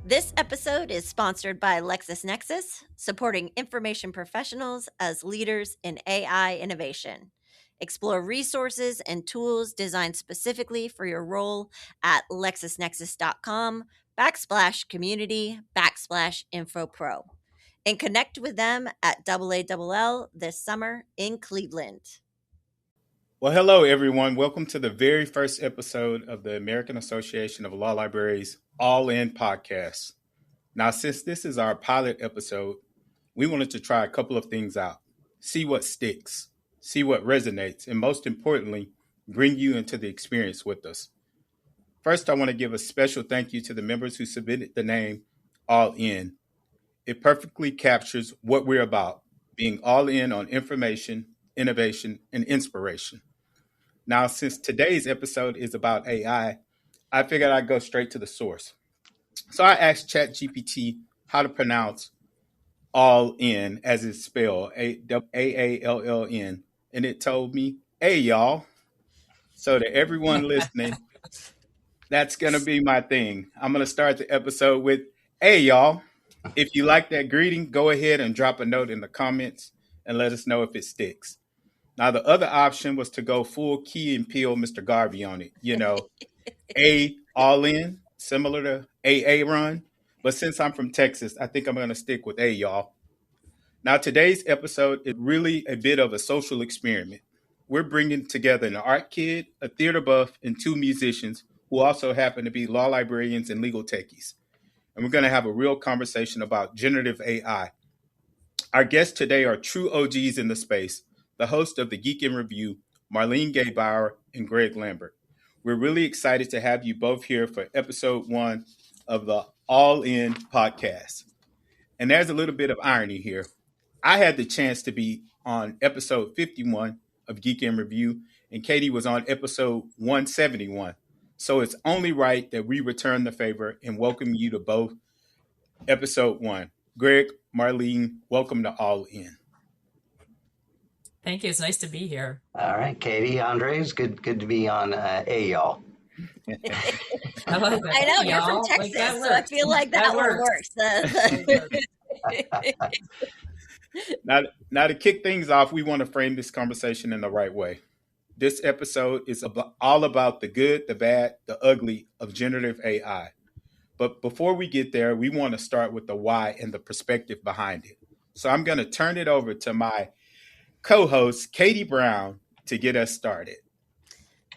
This episode is sponsored by LexisNexis, supporting information professionals as leaders in AI innovation. Explore resources and tools designed specifically for your role at lexisnexis.com/community/infopro and connect with them at AALL this summer in Cleveland. Well, hello, everyone. Welcome to the very first episode of the American Association of Law Libraries AALLIn podcast. Now, since this is our pilot episode, we wanted to try a couple of things out, see what sticks, see what resonates, and most importantly, bring you into the experience with us. First, I want to give a special thank you to the members who submitted the name All In. It perfectly captures what we're about, being all in on information, innovation, and inspiration. Now, since today's episode is about AI, I figured I'd go straight to the source. So I asked ChatGPT how to pronounce all in as it's spelled, AALLIN, and it told me, hey, y'all. So to everyone listening, that's going to be my thing. I'm going to start the episode with, hey, y'all. If you like that greeting, go ahead and drop a note in the comments and let us know if it sticks. Now, the other option was to go full Key and Peele Mr. Garvey on it. You know, A, all in, similar to AA run. But since I'm from Texas, I think I'm going to stick with A, y'all. Now, today's episode is really a bit of a social experiment. We're bringing together an art kid, a theater buff, and two musicians who also happen to be law librarians and legal techies. And we're going to have a real conversation about generative AI. Our guests today are true OGs in the space, the host of the Geek in Review, Marlene Gebauer and Greg Lambert. We're really excited to have you both here for episode 1 of the AALLIn podcast. And there's a little bit of irony here. I had the chance to be on episode 51 of Geek in Review, and Katie was on episode 171. So it's only right that we return the favor and welcome you to both episode 1. Greg, Marlene, welcome to AALLIn. Thank you. It's nice to be here. All right, Katie, Andres, good to be on A, y'all. I like that. I know, you're from Texas, like so I feel like that one works. Now, to kick things off, we want to frame this conversation in the right way. This episode is all about the good, the bad, the ugly of generative AI. But before we get there, we want to start with the why and the perspective behind it. So I'm going to turn it over to my co-host, Katie Brown, to get us started.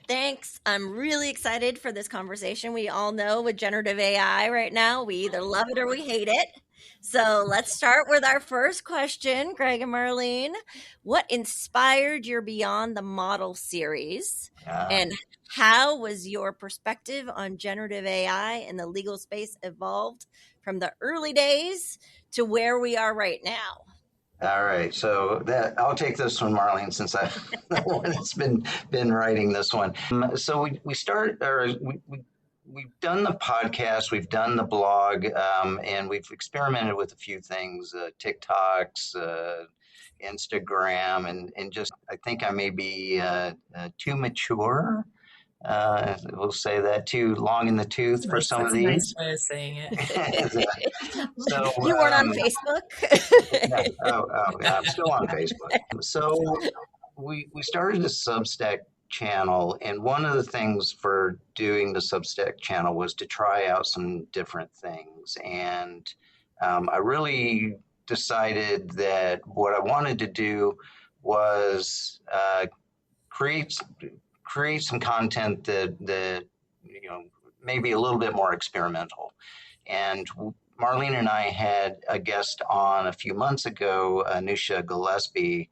Thanks. I'm really excited for this conversation. We all know with generative AI right now, we either love it or we hate it. So let's start with our first question, Greg and Marlene. What inspired your Beyond the Model series? And how was your perspective on generative AI in the legal space evolved from the early days to where we are right now? All right, so I'll take this one, Marlene, since I'm the one that's been writing this one. So we've done the podcast, we've done the blog, and we've experimented with a few things, TikToks, Instagram, and just I think I may be too mature. We'll say that too long in the tooth for some of these. Nice way of saying it. So you weren't on Facebook? I'm still on Facebook. So we started a Substack channel, and one of the things for doing the Substack channel was to try out some different things. And I really decided that what I wanted to do was create some content that maybe a little bit more experimental. And Marlene and I had a guest on a few months ago, Anusha Gillespie,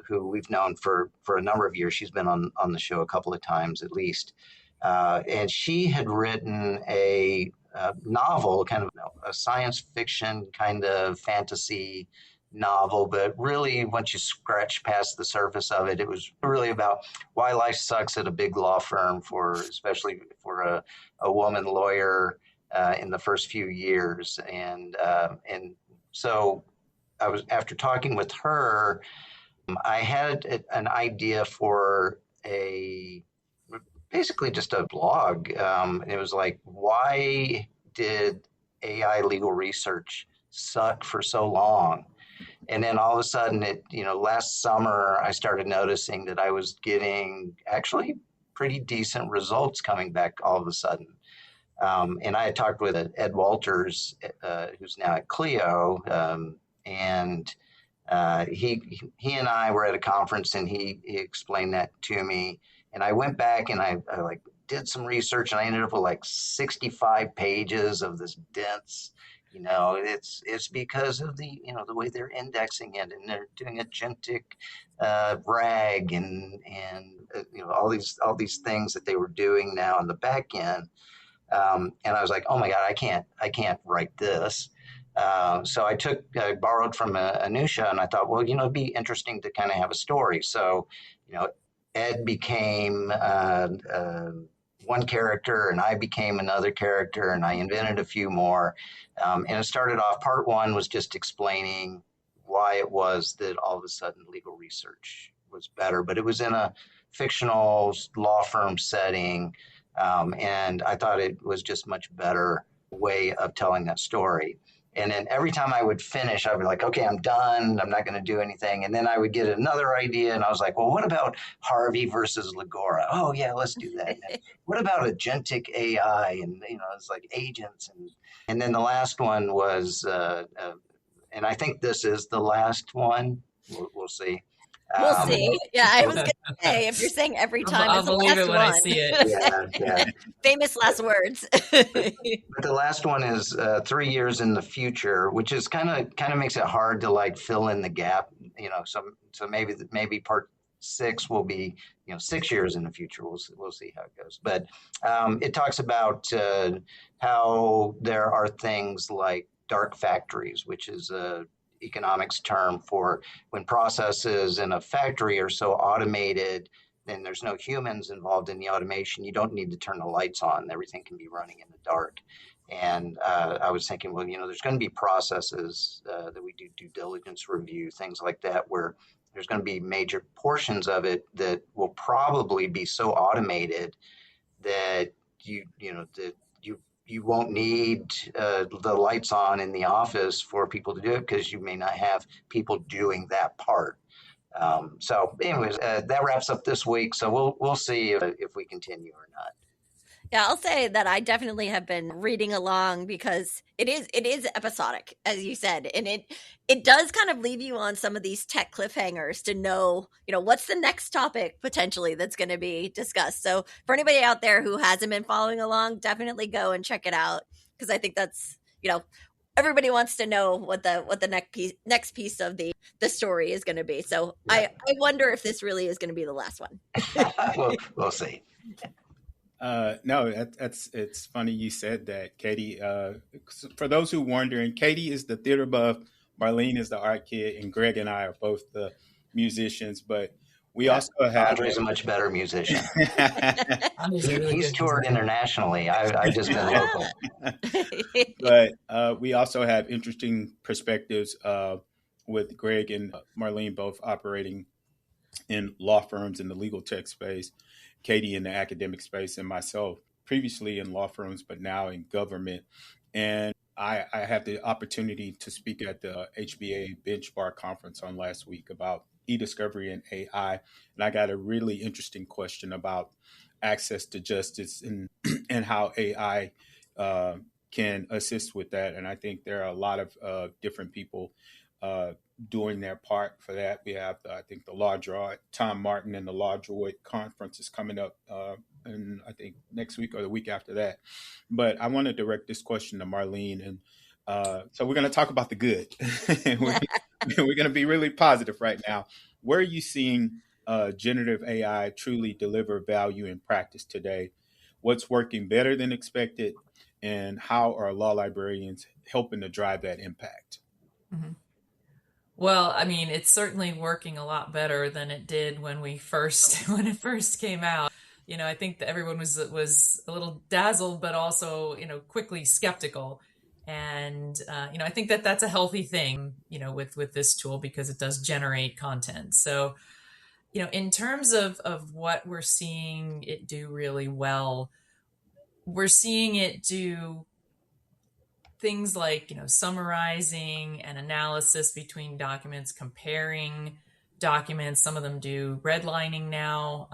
who we've known for a number of years. She's been on the show a couple of times at least. And she had written a novel, kind of a science fiction kind of fantasy novel, but really once you scratch past the surface of it, it was really about why life sucks at a big law firm, especially for a woman lawyer in the first few years. And so I was, after talking with her, I had an idea for basically just a blog. It was like, why did AI legal research sucked for so long. And then all of a sudden, last summer, I started noticing that I was getting actually pretty decent results coming back all of a sudden. And I had talked with Ed Walters, who's now at Clio, and he and I were at a conference, and he explained that to me. And I went back and I like did some research, and I ended up with like 65 pages of this dense. It's because of the way they're indexing it, and they're doing agentic RAG and all these things that they were doing now on the back end. And I was like, oh my God, I can't write this. So I borrowed from Anusha, and I thought, well, it'd be interesting to kind of have a story. So, Ed became one character, and I became another character, and I invented a few more. And it started off, part one was just explaining why it was that all of a sudden legal research was better, but it was in a fictional law firm setting. And I thought it was just much better way of telling that story. And then every time I would finish, I'd be like, okay, I'm done. I'm not going to do anything. And then I would get another idea, and I was like, well, what about Harvey versus Legora? Oh yeah, let's do that. What about agentic AI? And it's like agents. And then the last one was, and I think this is the last one. We'll see. We'll see. Yeah, I was going to say, if you're saying every time, I'll it's the believe last it when one. I see it. Yeah. Famous last words. But the last one is 3 years in the future, which is kind of makes it hard to like fill in the gap. So maybe part 6 will be 6 years in the future. We'll see how it goes. But it talks about how there are things like dark factories, which is a economics term for when processes in a factory are so automated, then there's no humans involved in the automation. You don't need to turn the lights on. Everything can be running in the dark. And I was thinking, well, there's going to be processes that we do due diligence review, things like that, where there's going to be major portions of it that will probably be so automated that you won't need the lights on in the office for people to do it, because you may not have people doing that part. So anyways, that wraps up this week. So we'll see if we continue or not. Yeah, I'll say that I definitely have been reading along, because it is episodic, as you said, and it does kind of leave you on some of these tech cliffhangers to know, what's the next topic potentially that's going to be discussed. So for anybody out there who hasn't been following along, definitely go and check it out, because I think that's, everybody wants to know what the next piece of the story is going to be. So yeah. I wonder if this really is going to be the last one. We'll see. No, it's funny you said that, Katie. For those who are wondering, Katie is the theater buff, Marlene is the art kid, and Greg and I are both the musicians. But we also have Andre's a much better musician. He's toured internationally. I've just been local. But we also have interesting perspectives with Greg and Marlene both operating in law firms in the legal tech space. Katie in the academic space, and myself previously in law firms, but now in government. And I had the opportunity to speak at the HBA Bench Bar Conference on last week about e-discovery and AI. And I got a really interesting question about access to justice and how AI can assist with that. And I think there are a lot of different people doing their part for that. We have, I think, the Law Draw, Tom Martin and the Law Droid conference is coming up in, I think, next week or the week after that. But I want to direct this question to Marlene. And so we're going to talk about the good. We're going to be really positive right now. Where are you seeing generative AI truly deliver value in practice today? What's working better than expected? And how are law librarians helping to drive that impact? Mm-hmm. Well, I mean, it's certainly working a lot better than it did when it first came out. I think that everyone was a little dazzled, but also, quickly skeptical. And, I think that that's a healthy thing, with this tool, because it does generate content. So, in terms of what we're seeing it do really well, we're seeing it do things like, summarizing and analysis between documents, comparing documents. Some of them do redlining now,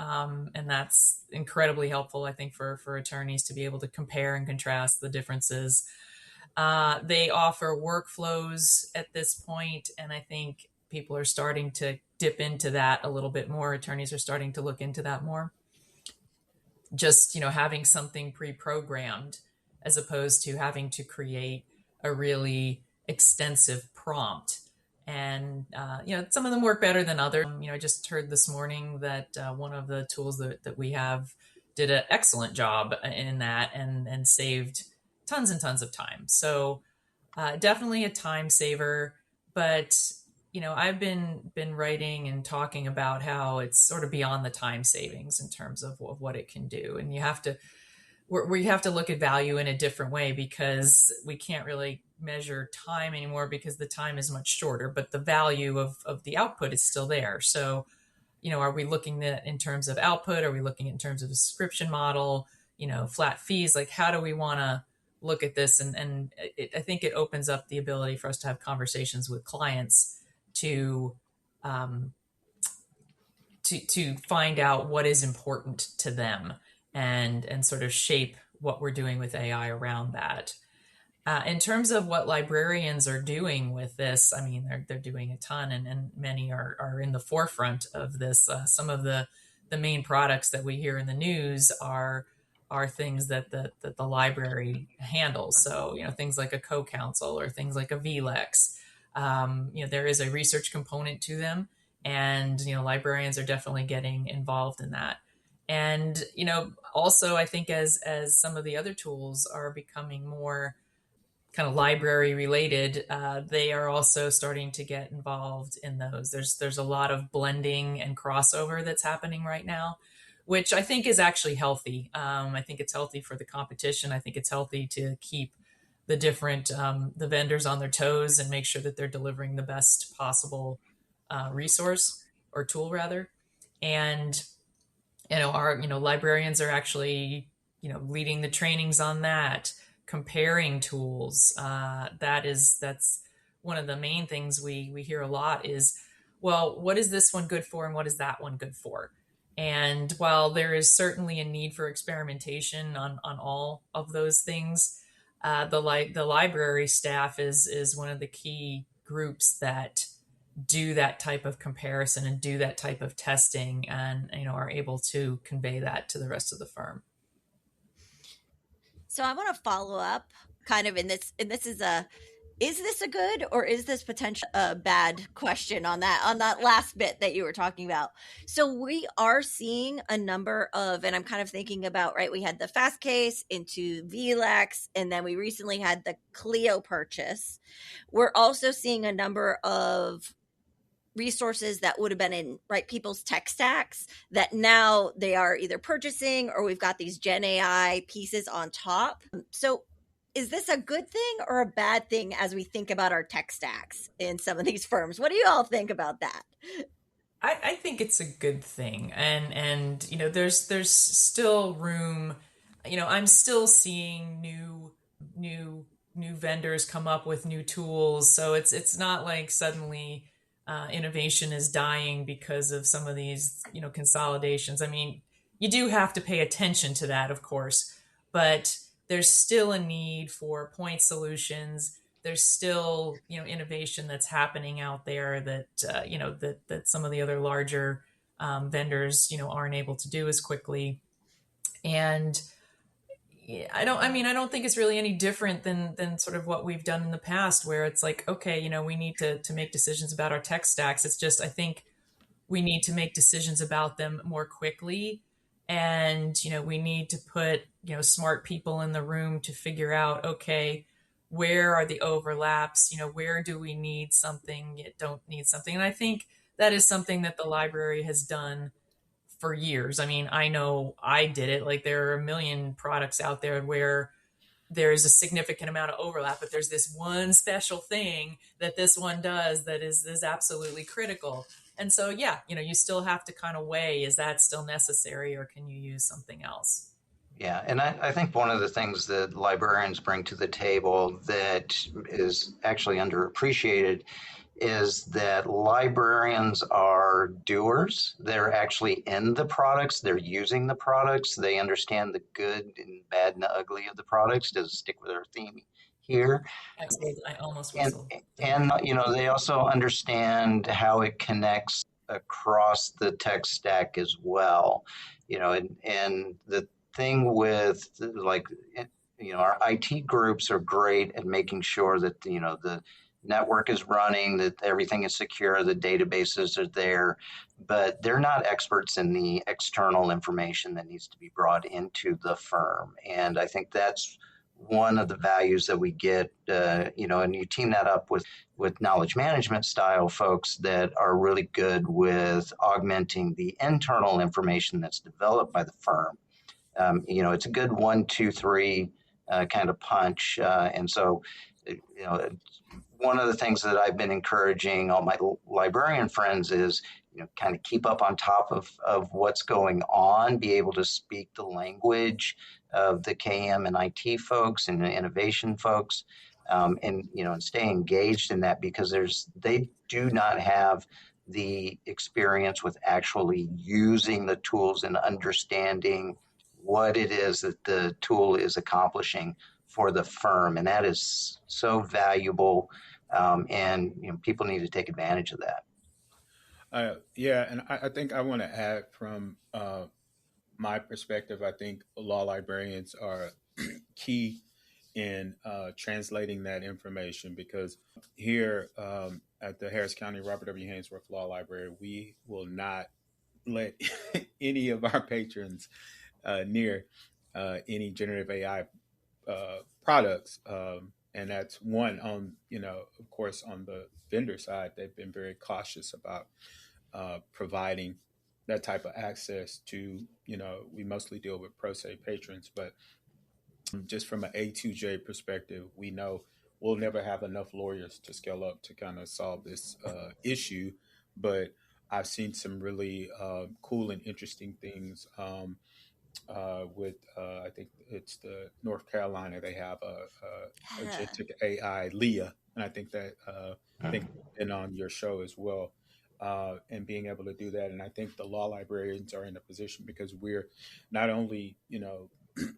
and that's incredibly helpful, I think, for attorneys to be able to compare and contrast the differences. They offer workflows at this point, and I think people are starting to dip into that a little bit more. Attorneys are starting to look into that more. Just, having something pre-programmed as opposed to having to create a really extensive prompt. And, some of them work better than others. I just heard this morning that one of the tools that we have did an excellent job in that and saved tons and tons of time. So definitely a time saver. But I've been writing and talking about how it's sort of beyond the time savings in terms of what it can do, and you have to look at value in a different way, because we can't really measure time anymore because the time is much shorter, but the value of the output is still there. So, are we looking at in terms of output? Are we looking in terms of a subscription model? Flat fees? Like, how do we want to look at this? And I think it opens up the ability for us to have conversations with clients to find out what is important to them and sort of shape what we're doing with AI around that. In terms of what librarians are doing with this, I mean, they're doing a ton, and many are in the forefront of this. Some of the main products that we hear in the news are things that the library handles. So, things like a co-counsel or things like a VLEX. There is a research component to them, and librarians are definitely getting involved in that. And also, I think as some of the other tools are becoming more kind of library related, they are also starting to get involved in those. There's a lot of blending and crossover that's happening right now, which I think is actually healthy. I think it's healthy for the competition. I think it's healthy to keep the different the vendors on their toes and make sure that they're delivering the best possible resource or tool rather. And our librarians are actually leading the trainings on that, comparing tools. That's one of the main things we hear a lot is, well, what is this one good for and what is that one good for? And while there is certainly a need for experimentation on all of those things, the library staff is one of the key groups that do that type of comparison and do that type of testing, and are able to convey that to the rest of the firm. So I want to follow up kind of in this, and this is this a good or is this potentially a bad question on that last bit that you were talking about? So we are seeing a number of, and I'm kind of thinking about, right, we had the fast case into VLEX, and then we recently had the Clio purchase. We're also seeing a number of resources that would have been in people's tech stacks that now they are either purchasing, or we've got these Gen AI pieces on top. So is this a good thing or a bad thing as we think about our tech stacks in some of these firms? What do you all think about that? I think it's a good thing, and there's still room. I'm still seeing new vendors come up with new tools, so it's not like suddenly innovation is dying because of some of these consolidations. I mean, you do have to pay attention to that, of course, but there's still a need for point solutions. There's still innovation that's happening out there that that some of the other larger vendors aren't able to do as quickly. And I don't think it's really any different than sort of what we've done in the past, where it's like, okay, we need to make decisions about our tech stacks. It's just, I think we need to make decisions about them more quickly. And, we need to put, smart people in the room to figure out, okay, where are the overlaps? Where do we need something, yet don't need something? And I think that is something that the library has done for years. I mean, I know I did it. Like, there are a million products out there where there's a significant amount of overlap, but there's this one special thing that this one does that is absolutely critical. And so, yeah, you still have to kind of weigh, is that still necessary, or can you use something else? Yeah, and I think one of the things that librarians bring to the table that is actually underappreciated is that librarians are doers. They're actually in the products, they're using the products, they understand the good and bad and the ugly of the products, to stick with our theme here. Excellent. I almost And whistled. and they also understand how it connects across the tech stack as well. And the thing with like our IT groups are great at making sure that the network is running, that everything is secure, the databases are there, but they're not experts in the external information that needs to be brought into the firm. And I think that's one of the values that we get, and you team that up with knowledge management style folks that are really good with augmenting the internal information that's developed by the firm. It's a good 1, 2, 3 kind of punch. And so, one of the things that I've been encouraging all my librarian friends is, kind of keep up on top of what's going on, be able to speak the language of the KM and IT folks and the innovation folks, and stay engaged in that, because they do not have the experience with actually using the tools and understanding what it is that the tool is accomplishing for the firm, and that is so valuable. And people need to take advantage of that. Yeah, and I think I want to add from my perspective. I think law librarians are key in translating that information, because here at the Harris County Robert W. Haynesworth Law Library, we will not let any of our patrons near any generative AI products. And that's one on, of course, on the vendor side, they've been very cautious about providing that type of access to, we mostly deal with pro se patrons, but just from an A2J perspective, we know we'll never have enough lawyers to scale up to kind of solve this issue. But I've seen some really cool and interesting things with, I think it's the North Carolina, they have a agentic AI, Leah. And I think that, I think been on your show as well. And being able to do that. And I think the law librarians are in a position, because we're not only,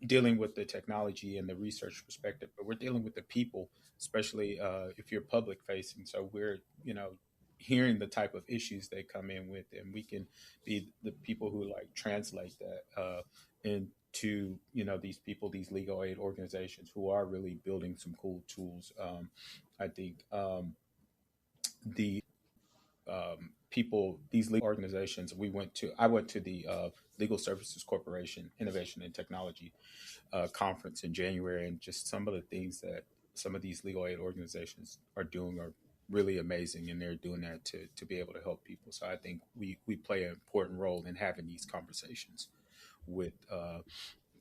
dealing with the technology and the research perspective, but we're dealing with the people, especially if you're public facing. So we're, hearing the type of issues they come in with, and we can be the people who like translate that into, these people, these legal aid organizations who are really building some cool tools. I think the people, these legal organizations, I went to the Legal Services Corporation Innovation and Technology conference in January, and just some of the things that some of these legal aid organizations are doing are really amazing, and they're doing that to be able to help people. So I think we play an important role in having these conversations with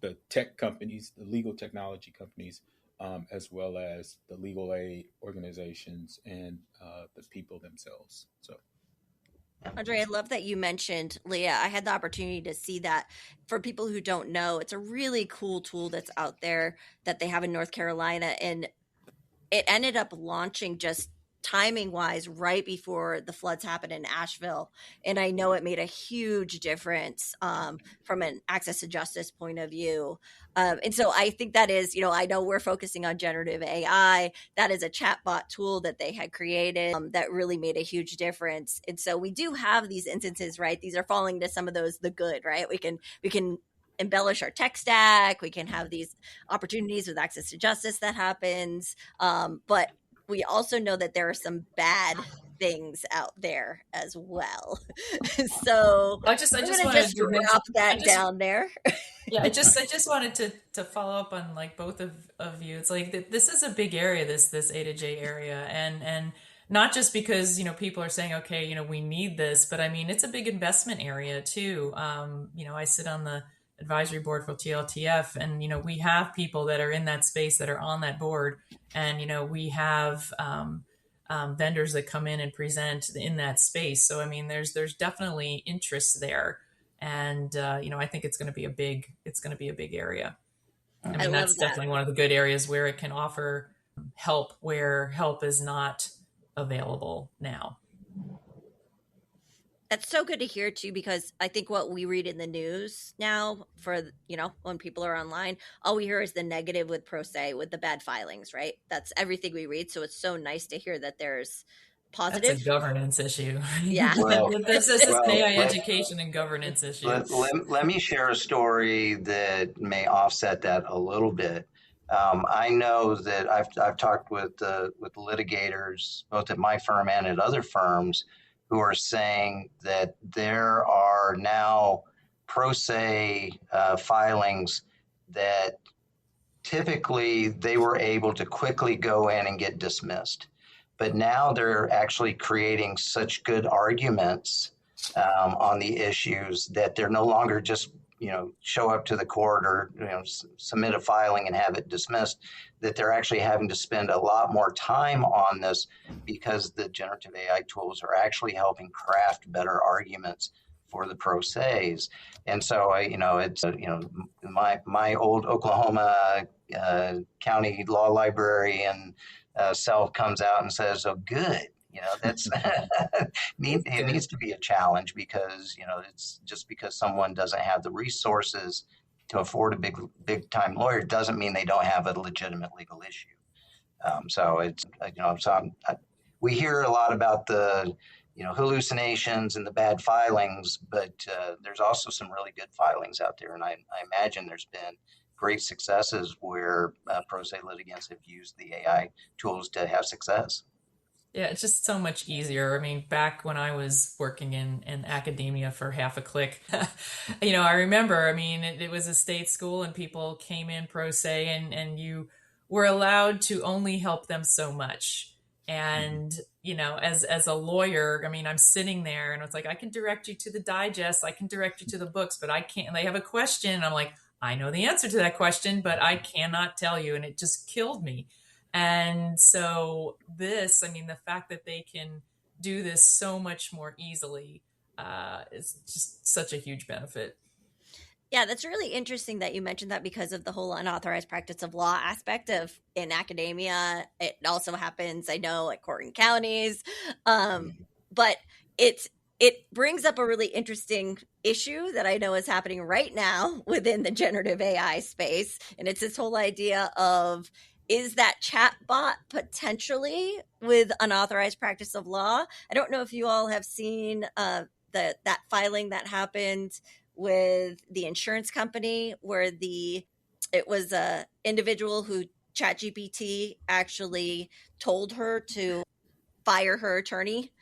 the tech companies, the legal technology companies, as well as the legal aid organizations and the people themselves. So. Andre, I love that you mentioned Leah. I had the opportunity to see that. For people who don't know, it's a really cool tool that's out there that they have in North Carolina. And it ended up launching just timing wise right before the floods happened in Asheville. And I know it made a huge difference from an access to justice point of view. And so I think that is, I know we're focusing on generative AI. That is a chatbot tool that they had created that really made a huge difference. And so we do have these instances, right? These are falling to some of those, the good, right? We can embellish our tech stack. We can have these opportunities with access to justice that happens. But we also know that there are some bad things out there as well. So I just we're gonna wanted just to mention. drop that down there. Yeah, I just wanted to follow up on like both of you. It's like this is a big area, this A to J area, and not just because people are saying, okay, we need this, but I mean it's a big investment area too. I sit on the advisory board for TLTF, and we have people that are in that space that are on that board, and we have vendors that come in and present in that space. So I mean, there's definitely interest there. And I think it's going to be a big area. I I mean, love that's that. definitely one of the good areas where it can offer help where help is not available now. That's so good to hear too, because I think what we read in the news now for, when people are online, all we hear is the negative with pro se, with the bad filings, right? That's everything we read. So it's so nice to hear that there's That's a positive. governance issue. Yeah. Well, This is an well, AI education and governance issue. let me share a story that may offset that a little bit. I know that I've talked with litigators, both at my firm and at other firms, who are saying that there are now pro se filings that typically they were able to quickly go in and get dismissed. But now they're actually creating such good arguments on the issues that they're no longer just show up to the court or submit a filing and have it dismissed, that they're actually having to spend a lot more time on this because the generative AI tools are actually helping craft better arguments for the pro se's. And so it's my old Oklahoma county law librarian self comes out and says, "Oh, good." That's it needs to be a challenge because it's just because someone doesn't have the resources to afford a big time lawyer doesn't mean they don't have a legitimate legal issue. So it's we hear a lot about the hallucinations and the bad filings, but there's also some really good filings out there, and I imagine there's been great successes where pro se litigants have used the AI tools to have success. Yeah, it's just so much easier. I mean, back when I was working in academia for half a click, I remember, I mean, it was a state school and people came in pro se and you were allowed to only help them so much. And, as a lawyer, I mean, I'm sitting there and it's like, I can direct you to the digest, I can direct you to the books, but I can't, and they have a question. And I'm like, I know the answer to that question, but I cannot tell you. And it just killed me. And so I mean, the fact that they can do this so much more easily is just such a huge benefit. Yeah, that's really interesting that you mentioned that because of the whole unauthorized practice of law aspect of in academia. It also happens, I know, at court and counties. But it brings up a really interesting issue that I know is happening right now within the generative AI space. And it's this whole idea of, is that chatbot potentially with unauthorized practice of law? I don't know if you all have seen that filing that happened with the insurance company where it was a individual who ChatGPT actually told her to fire her attorney.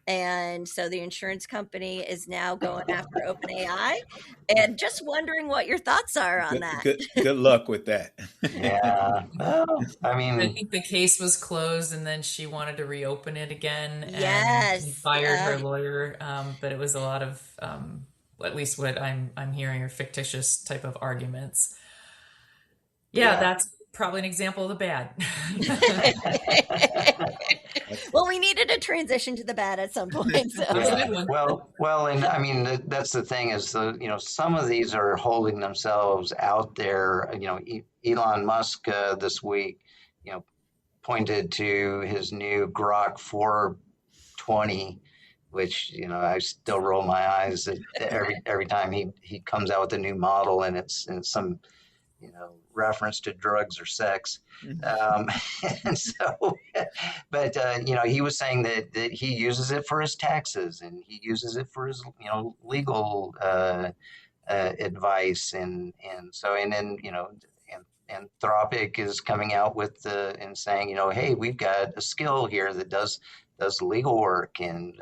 And so the insurance company is now going after OpenAI, and just wondering what your thoughts are on that. Good luck with that. Yeah. Well, I I mean, think the case was closed and then she wanted to reopen it again and he Yes. fired her lawyer. But it was a lot of, at least what I'm hearing, are fictitious type of arguments. Yeah, that's probably an example of the bad. Well, we needed a transition to the bad at some point. So. Yeah. Well, and I mean that's the thing is some of these are holding themselves out there. Elon Musk this week, pointed to his new Grok 420, which I still roll my eyes at every time he comes out with a new model and it's some reference to drugs or sex. And so, but he was saying that he uses it for his taxes and he uses it for his legal advice and then Anthropic is coming out with and saying hey, we've got a skill here that does legal work, and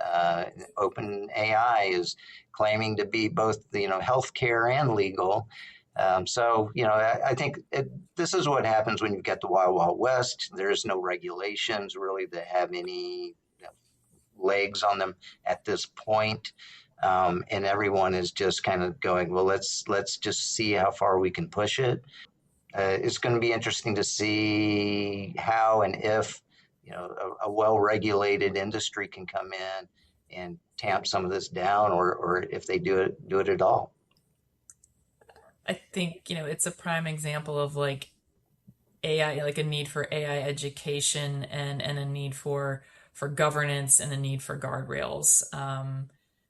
Open AI is claiming to be both healthcare and legal. So I think this is what happens when you get the Wild Wild West. There's no regulations really that have any legs on them at this point. And everyone is just kind of going, well, let's just see how far we can push it. It's going to be interesting to see how and if a well-regulated industry can come in tamp some of this down, or if they do it at all? I think, it's a prime example of like AI, like a need for AI education and a need for governance and a need for guardrails.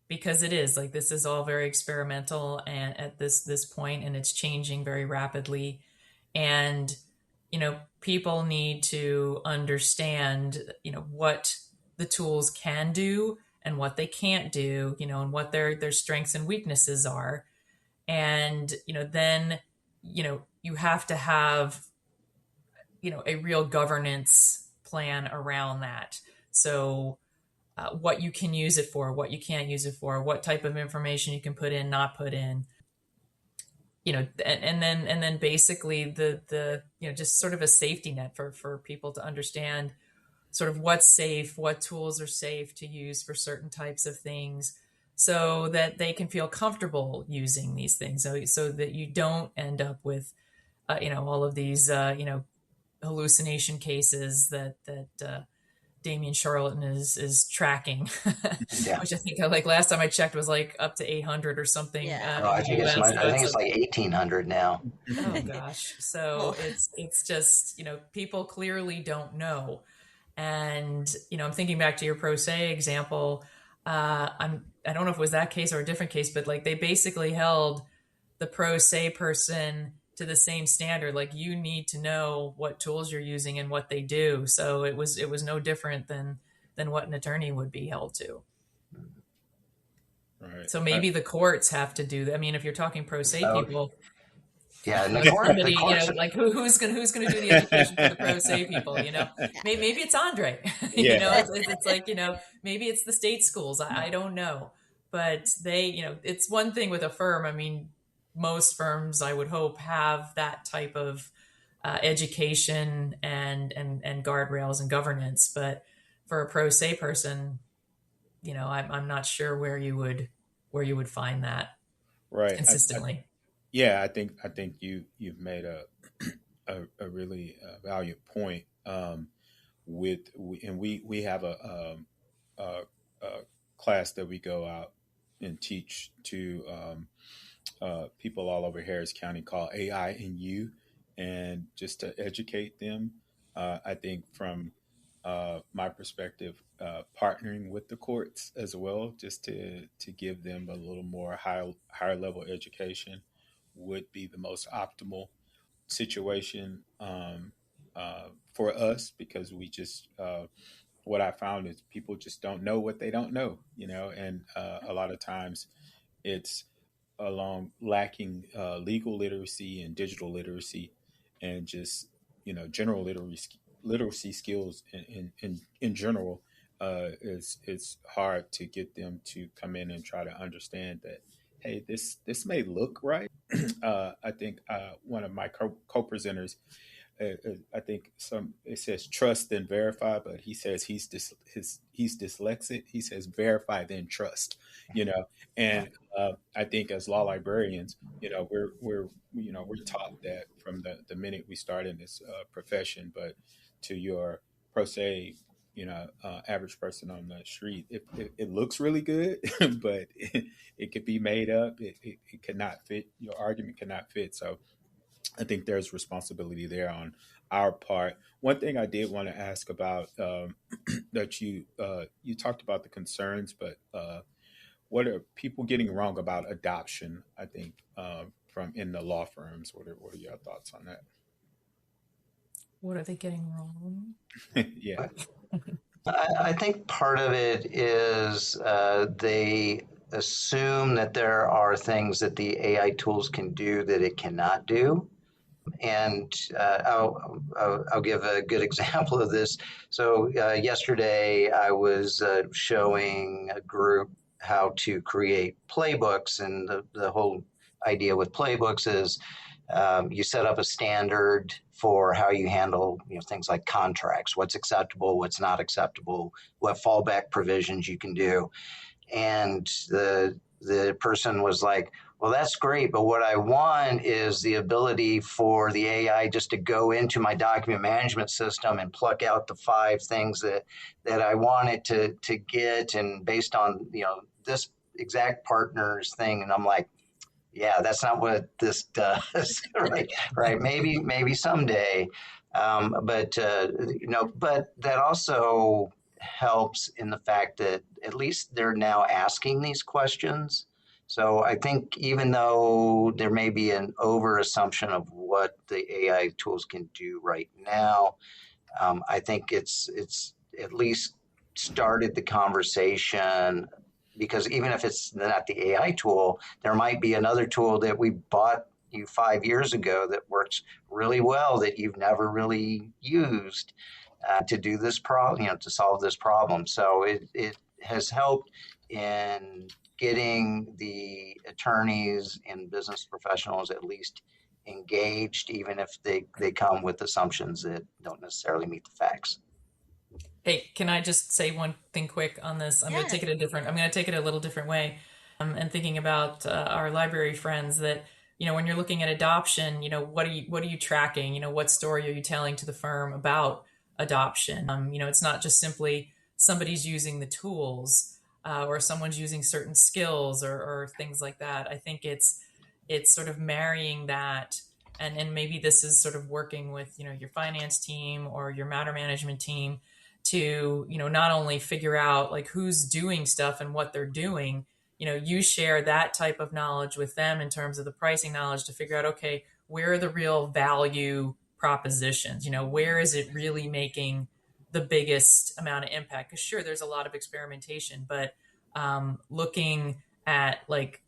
Because it is like this is all very experimental and at this point, and it's changing very rapidly. And people need to understand what the tools can do and what they can't do, and what their strengths and weaknesses are. And then you have to have a real governance plan around that. So what you can use it for, what you can't use it for, what type of information you can put in, not put in, and then basically the just sort of a safety net for people to understand sort of what's safe, what tools are safe to use for certain types of things, so that they can feel comfortable using these things, so that you don't end up with all of these hallucination cases that Damien Charlatan is tracking, Yeah. which I think like last time I checked was like up to 800 or something Yeah. Oh, I in the think it's US. much, I think it's like 1,800 now. Oh gosh. So Well, it's just, people clearly don't know. And, I'm thinking back to your pro se example. I don't know if it was that case or a different case, but like they basically held the pro se person to the same standard. Like you need to know what tools you're using and what they do. So it was no different than what an attorney would be held to. Right. So maybe the courts have to do that. I mean, if you're talking pro se Oh, people, yeah, and somebody, the courts, like who's gonna do the education for the pro se people? Maybe it's Andre. Yeah. It's like maybe it's the state schools. I don't know, but they, it's one thing with a firm. I mean, most firms, I would hope, have that type of education and guardrails and governance. But for a pro se person, I'm not sure where you would find that Right. consistently. Yeah, I think you've made a really valued point. And we have a class that we go out and teach to people all over Harris County called AI and You, and just to educate them. I think from my perspective, partnering with the courts as well, just to give them a little more higher level education, would be the most optimal situation for us, because we just what I found is people just don't know what they don't know, and a lot of times it's along lacking legal literacy and digital literacy, and just general literacy skills in general. It's hard to get them to come in and try to understand that, hey, this may look right. I think one of my co-presenters, I think it says trust then verify, but he says he's dyslexic. He says verify then trust. And I think as law librarians, we're taught that from the minute we start in this profession. But to your pro se, average person on the street, it looks really good, but it could be made up. It cannot fit. Your argument cannot fit. So I think there's responsibility there on our part. One thing I did want to ask about, that you talked about the concerns, but what are people getting wrong about adoption? I think from in the law firms. What are your thoughts on that? What are they getting wrong? Yeah. I think part of it is they assume that there are things that the AI tools can do that it cannot do. And I'll give a good example of this. So yesterday I was showing a group how to create playbooks, and the whole idea with playbooks is you set up a standard for how you handle things like contracts, what's acceptable, what's not acceptable, what fallback provisions you can do. And the person was like, Well, that's great, but what I want is the ability for the AI just to go into my document management system and pluck out the 5 things that I want it to get, and based on this exact partner's thing, and I'm like, yeah, that's not what this does, right? Right? Maybe someday, but but that also helps in the fact that at least they're now asking these questions. So I think even though there may be an over assumption of what the AI tools can do right now, I think it's at least started the conversation, because even if it's not the AI tool, there might be another tool that we bought you 5 years ago that works really well that you've never really used to do this problem, to solve this problem. So it has helped in getting the attorneys and business professionals at least engaged, even if they come with assumptions that don't necessarily meet the facts. Hey, can I just say one thing quick on this? I'm going to Yes. take it a little different way. And thinking about our library friends, that when you're looking at adoption, what are you tracking? What story are you telling to the firm about adoption? It's not just simply somebody's using the tools, or someone's using certain skills, or things like that. I think it's sort of marrying that, and maybe this is sort of working with your finance team or your matter management team to not only figure out like who's doing stuff and what they're doing. You share that type of knowledge with them in terms of the pricing knowledge to figure out, okay, where are the real value propositions? Where is it really making the biggest amount of impact? Because sure, there's a lot of experimentation, but looking at like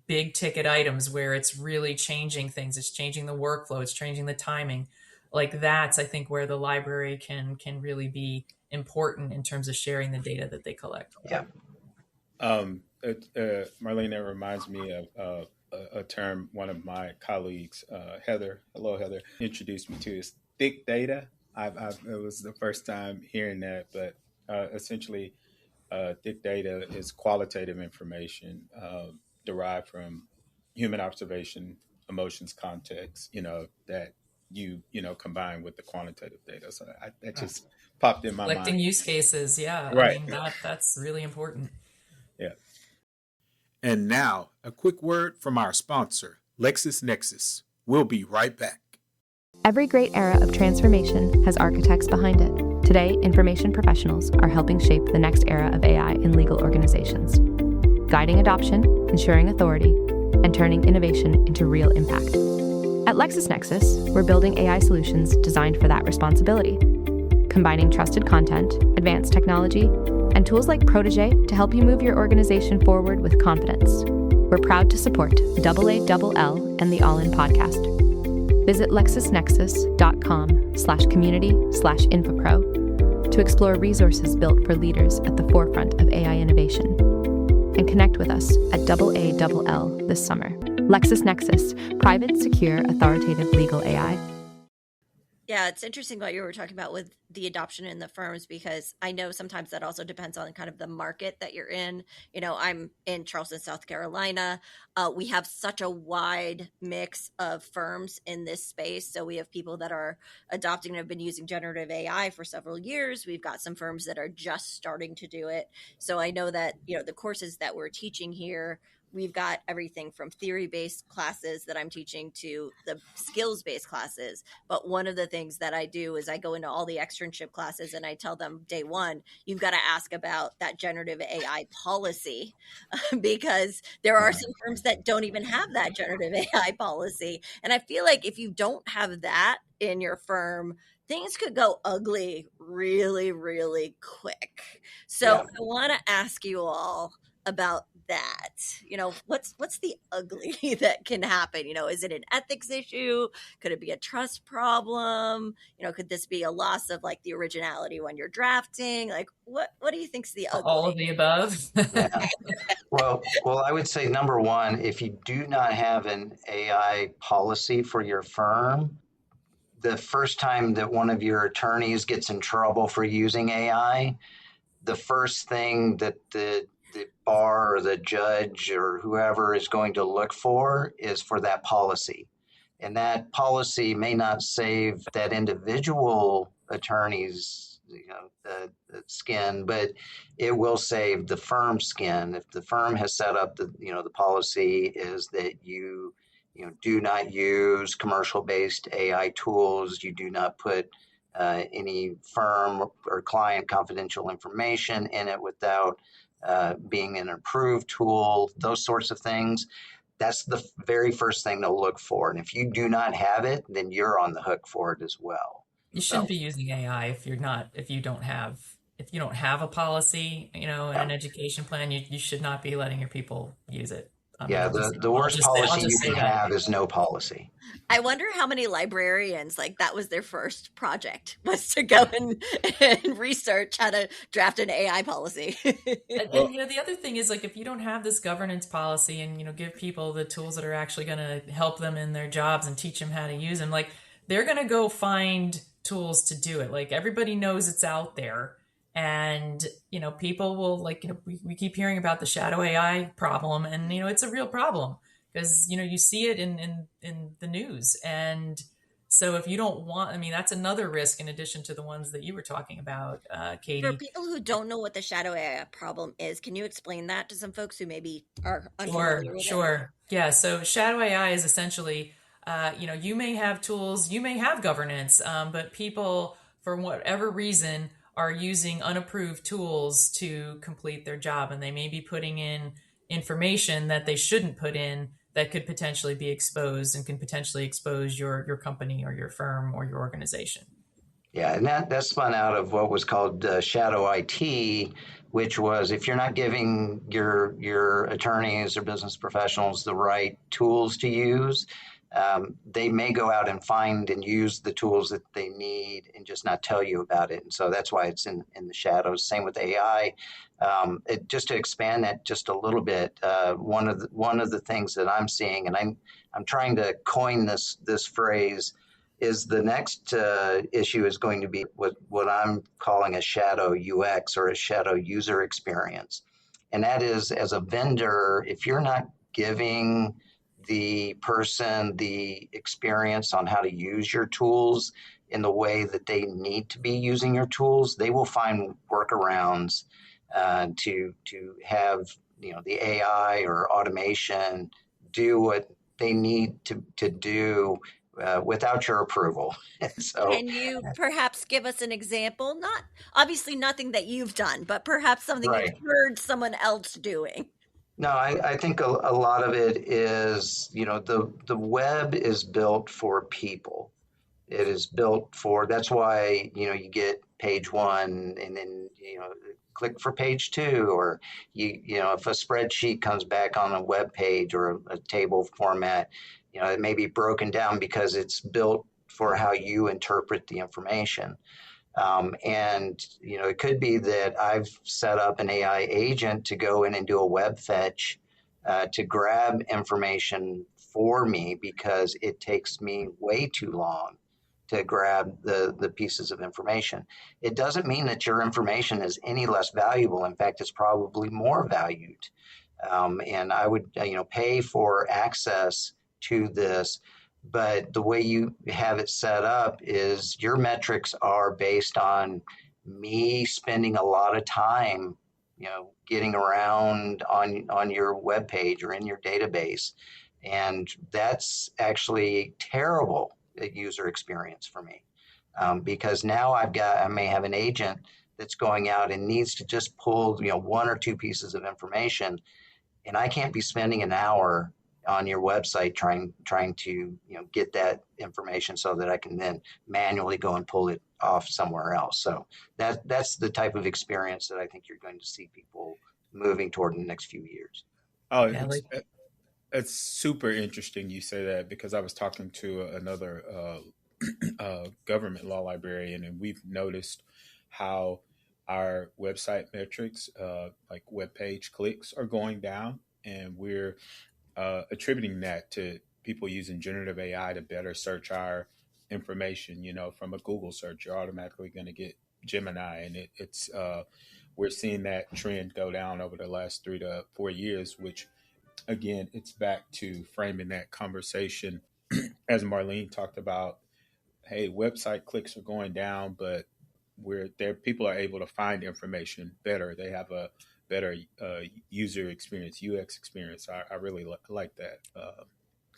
big ticket items where it's really changing things, it's changing the workflow, it's changing the timing, like that's I think where the library can really be important in terms of sharing the data that they collect. Yeah. Marlene, that reminds me of a term one of my colleagues, Heather, hello Heather, introduced me to, is thick data. It was the first time hearing that, but essentially, thick data is qualitative information derived from human observation, emotions, context. That you combine with the quantitative data. So that just popped in my Collecting mind. use cases, yeah. I Right. mean that's really important. Yeah. And now, a quick word from our sponsor, LexisNexis. We'll be right back. Every great era of transformation has architects behind it. Today, information professionals are helping shape the next era of AI in legal organizations, guiding adoption, ensuring authority, and turning innovation into real impact. At LexisNexis, we're building AI solutions designed for that responsibility, combining trusted content, advanced technology, and tools like Protege to help you move your organization forward with confidence. We're proud to support AALL and the AALLIn podcast. Visit lexisnexis.com/community/infopro to explore resources built for leaders at the forefront of AI innovation. And connect with us at AALL this summer. LexisNexis, private, secure, authoritative legal AI. Yeah, it's interesting what you were talking about with the adoption in the firms, because I know sometimes that also depends on kind of the market that you're in. I'm in Charleston, South Carolina. We have such a wide mix of firms in this space. So we have people that are adopting and have been using generative AI for several years. We've got some firms that are just starting to do it. So I know that, the courses that we're teaching here, we've got everything from theory-based classes that I'm teaching to the skills-based classes. But one of the things that I do is I go into all the externship classes and I tell them day one, you've got to ask about that generative AI policy because there are some firms that don't even have that generative AI policy. And I feel like if you don't have that in your firm, things could go ugly really, really quick. So I want to ask you all about that. What's the ugly that can happen? Is it an ethics issue? Could it be a trust problem? Could this be a loss of like the originality when you're drafting? Like what do you think's the ugly? All of the above. Yeah. Well, I would say number one, if you do not have an AI policy for your firm, the first time that one of your attorneys gets in trouble for using AI, the first thing that the bar or the judge or whoever is going to look for is for that policy. And that policy may not save that individual attorney's the skin, but it will save the firm's skin. If the firm has set up the policy is that you do not use commercial-based AI tools, you do not put any firm or client confidential information in it without being an approved tool, those sorts of things. That's the very first thing they'll look for. And if you do not have it, then you're on the hook for it as well. You shouldn't be using AI if you don't have a policy, and an education plan. You should not be letting your people use it. The worst policy you can have is no policy. I wonder how many librarians, that was their first project, was to go and research how to draft an AI policy. And the other thing is, if you don't have this governance policy and, give people the tools that are actually going to help them in their jobs and teach them how to use them, they're going to go find tools to do it. Everybody knows it's out there. And, people will we keep hearing about the shadow AI problem, and, it's a real problem because, you see it in the news. And so if you don't want, that's another risk in addition to the ones that you were talking about, Katie. For people who don't know what the shadow AI problem is, can you explain that to some folks who maybe are unfamiliar with it? Sure. Yeah. So shadow AI is essentially, you may have tools, you may have governance, but people, for whatever reason, are using unapproved tools to complete their job, and they may be putting in information that they shouldn't put in that could potentially be exposed and can potentially expose your company or your firm or your organization. Yeah, and that spun out of what was called shadow IT, which was if you're not giving your attorneys or business professionals the right tools to use, they may go out and find and use the tools that they need and just not tell you about it. And so that's why it's in the shadows. Same with AI. Just to expand that just a little bit, one of the things that I'm seeing, and I'm trying to coin this phrase, is the next issue is going to be what I'm calling a shadow UX or a shadow user experience. And that is, as a vendor, if you're not giving the person the experience on how to use your tools in the way that they need to be using your tools, they will find workarounds to have the AI or automation do what they need to do without your approval. So, can you perhaps give us an example? Not obviously nothing that you've done, but perhaps something right. you've heard someone else doing. No, I think a lot of it is, the web is built for people. It is built for, that's why, you get page one and then, click for page two, or, if a spreadsheet comes back on a web page or a table format, it may be broken down because it's built for how you interpret the information. And it could be that I've set up an AI agent to go in and do a web fetch to grab information for me because it takes me way too long to grab the pieces of information. It doesn't mean that your information is any less valuable. In fact, it's probably more valued. And I would pay for access to this. But the way you have it set up is your metrics are based on me spending a lot of time, getting around on your web page or in your database. And that's actually terrible user experience for me. Because now I may have an agent that's going out and needs to just pull, one or two pieces of information. And I can't be spending an hour on your website trying to get that information so that I can then manually go and pull it off somewhere else. So that's the type of experience that I think you're going to see people moving toward in the next few years. Oh, it's super interesting you say that, because I was talking to another government law librarian, and we've noticed how our website metrics, like web page clicks, are going down, and we're attributing that to people using generative AI to better search our information. From a Google search, you're automatically going to get Gemini, and it's we're seeing that trend go down over the last 3 to 4 years, which again, it's back to framing that conversation as Marlene talked about. Hey, website clicks are going down, but where there people are able to find information better. They have a better user experience, UX experience. I really like that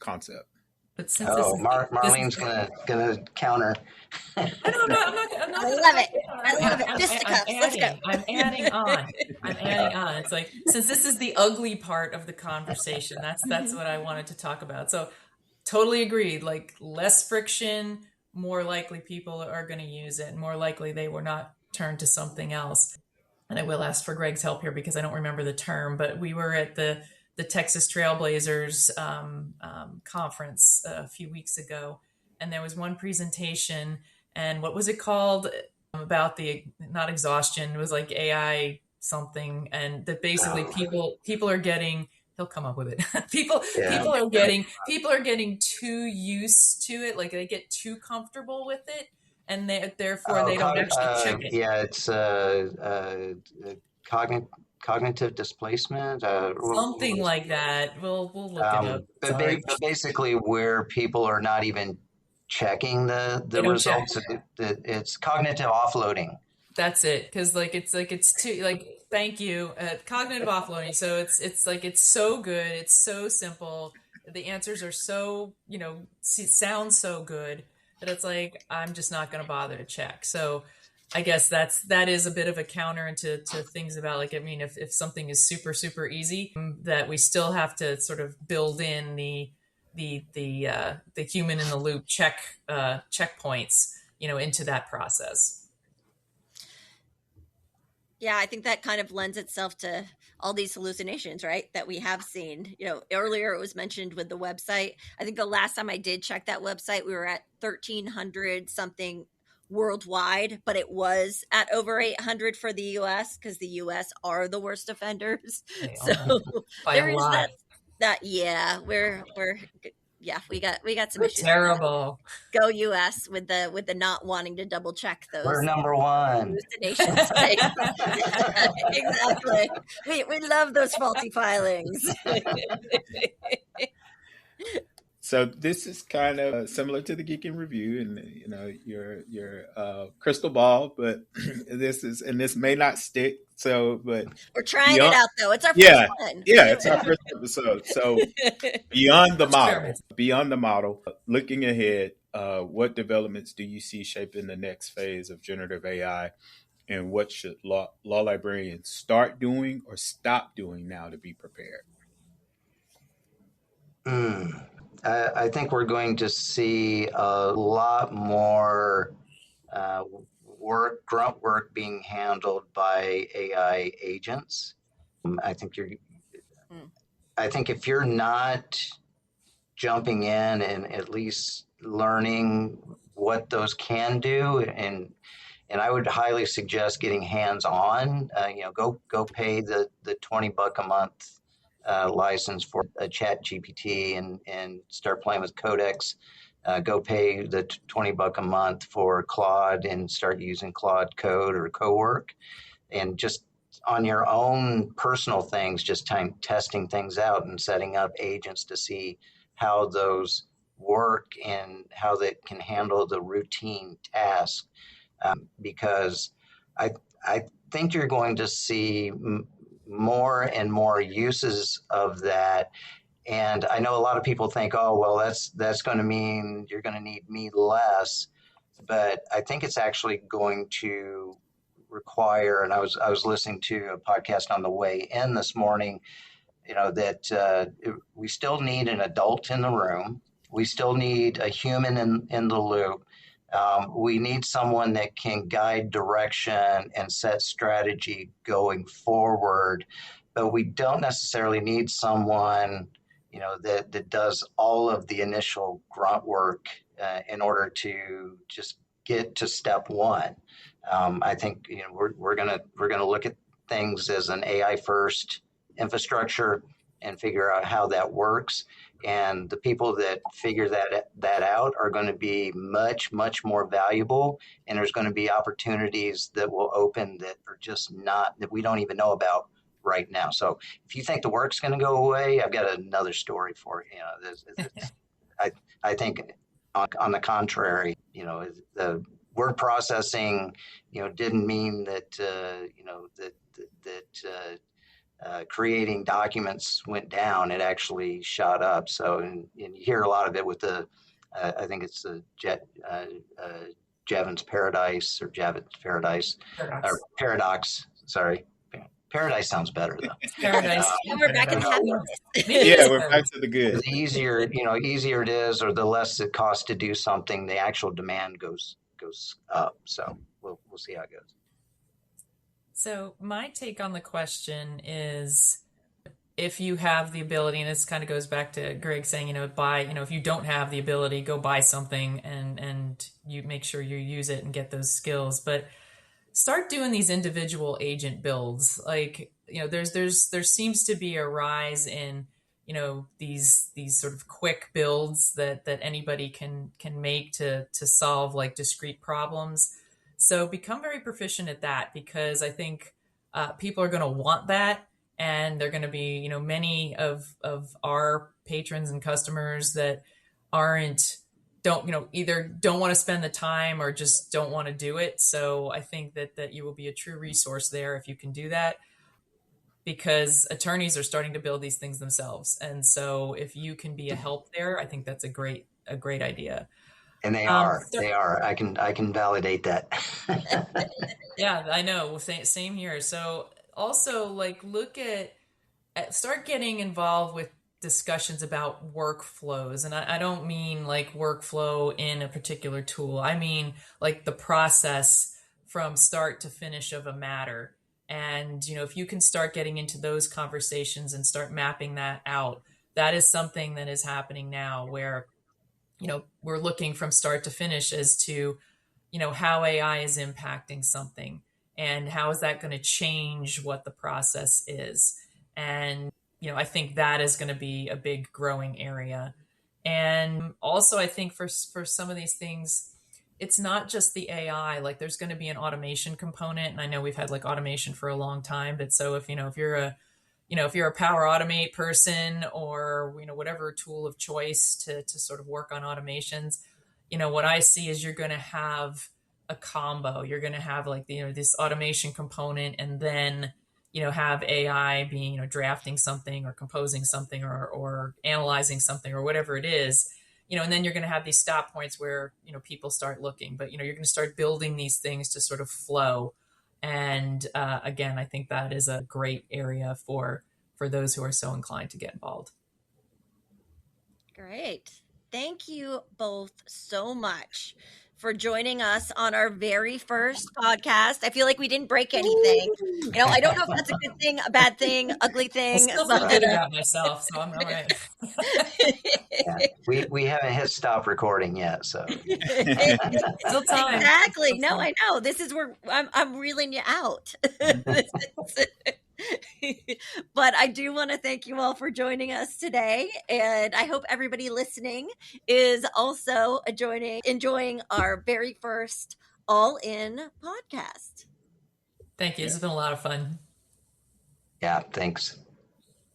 concept. But since this is Marlene's gonna counter. I know, I'm not I gonna. love it. I love it. Fisticuffs. Let's go. I'm adding on. I'm adding on. It's like, since this is the ugly part of the conversation, that's what I wanted to talk about. So totally agreed. Like, less friction, more likely people are going to use it, and more likely they will not turn to something else. And I will ask for Greg's help here because I don't remember the term, but we were at the Texas Trailblazers conference a few weeks ago, and there was one presentation, and what was it called, about the, not exhaustion, it was like AI something, and that basically people are getting, he'll come up with it. people are getting too used to it, like they get too comfortable with it, and therefore they don't actually check it. Yeah, it's cognitive displacement, something like that. We'll look it up. But basically, where people are not even checking the results, it's cognitive offloading. That's it, because it's too, like, thank you, cognitive offloading. So it's like, it's so good, it's so simple, the answers are so, sound so good that it's like, I'm just not going to bother to check. So I guess that is a bit of a counter to things about, like, I mean, if something is super, super easy, that we still have to sort of build in the human in the loop checkpoints, into that process. Yeah, I think that kind of lends itself to all these hallucinations, right, that we have seen. Earlier it was mentioned with the website. I think the last time I did check that website, we were at 1,300 something worldwide, but it was at over 800 for the US, because the US are the worst offenders. So there is that. Yeah, we got some issues. Terrible. Go US with the not wanting to double check those. We're number one. Hallucinations. Exactly. We love those faulty filings. So this is kind of similar to the Geek in Review, and your crystal ball, but this may not stick. So, but we're trying it out, though. It's our first one. Yeah, it's our first episode. So beyond the model, looking ahead, what developments do you see shaping the next phase of generative AI, and what should law librarians start doing or stop doing now to be prepared? I think we're going to see a lot more grunt work being handled by AI agents. I think if you're not jumping in and at least learning what those can do, and I would highly suggest getting hands-on. Go pay the $20 a month license for a Chat GPT and start playing with Codex. Go pay the $20 a month for Claude and start using Claude Code or Cowork, and just on your own personal things, just testing things out and setting up agents to see how those work and how they can handle the routine tasks. Because I think you're going to see more and more uses of that. And I know a lot of people think, oh, well, that's going to mean you're going to need me less. But I think it's actually going to require, and I was listening to a podcast on the way in this morning, that we still need an adult in the room. We still need a human in the loop. We need someone that can guide direction and set strategy going forward, but we don't necessarily need someone, that does all of the initial grunt work in order to just get to step one. I think we're gonna look at things as an AI first infrastructure and figure out how that works. And the people that figure that out are going to be much, much more valuable. And there's going to be opportunities that will open that are just not, that we don't even know about right now. So if you think the work's going to go away, I've got another story for you. I think on the contrary, the word processing, didn't mean that, creating documents went down. It actually shot up. So, and you hear a lot of it with I think it's the Javin's Paradise or Javid's Paradise or Paradox. Sorry. Paradise sounds better though. Paradise. We're back in happiness. Yeah, we're back to the good. The easier it is, or the less it costs to do something, the actual demand goes up. So we'll see how it goes. So my take on the question is, if you have the ability, and this kind of goes back to Greg saying, if you don't have the ability, go buy something and you make sure you use it and get those skills. But start doing these individual agent builds. Like, there seems to be a rise in, these sort of quick builds that anybody can make to solve like discrete problems. So become very proficient at that, because I think people are going to want that. And they're going to be, many of our patrons and customers that either don't want to spend the time or just don't want to do it. So I think that you will be a true resource there if you can do that, because attorneys are starting to build these things themselves. And so if you can be a help there, I think that's a great idea. And they are. I can validate that. Yeah, I know. Same here. So also, like, start getting involved with discussions about workflows. And I don't mean like workflow in a particular tool. I mean like the process from start to finish of a matter. And, if you can start getting into those conversations and start mapping that out, that is something that is happening now where, we're looking from start to finish as to, how AI is impacting something and how is that going to change what the process is. And, I think that is going to be a big growing area. And also, I think for some of these things, it's not just the AI, like there's going to be an automation component. And I know we've had like automation for a long time, but so if you're a Power Automate person or, whatever tool of choice to sort of work on automations, what I see is you're going to have a combo. You're going to have like, this automation component, and then, have AI being, drafting something or composing something or analyzing something or whatever it is, and then you're going to have these stop points where, people start looking, but, you're going to start building these things to sort of flow. And again, I think that is a great area for those who are so inclined to get involved. Great. Thank you both so much for joining us on our very first podcast. I feel like we didn't break anything. I don't know if that's a good thing, a bad thing, ugly thing. I still feel good about myself, so I'm all right. Yeah, we haven't hit stop recording yet, so still time. Exactly. No, I know. This is where I'm reeling you out. But I do want to thank you all for joining us today, and I hope everybody listening is also enjoying our very first AALLIn podcast. Thank you. This has been a lot of fun. Yeah, thanks.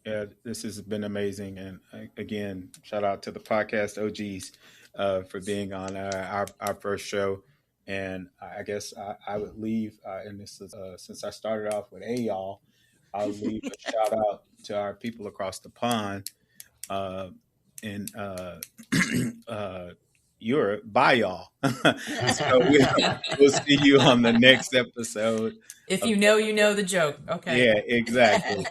Yeah, this has been amazing. And again, shout out to the podcast OGs for being on our first show. And I guess I would leave, and this is since I started off with y'all, I'll leave a shout out to our people across the pond in Europe. Bye, y'all. So we'll see you on the next episode. If you know the joke. Okay. Yeah, exactly.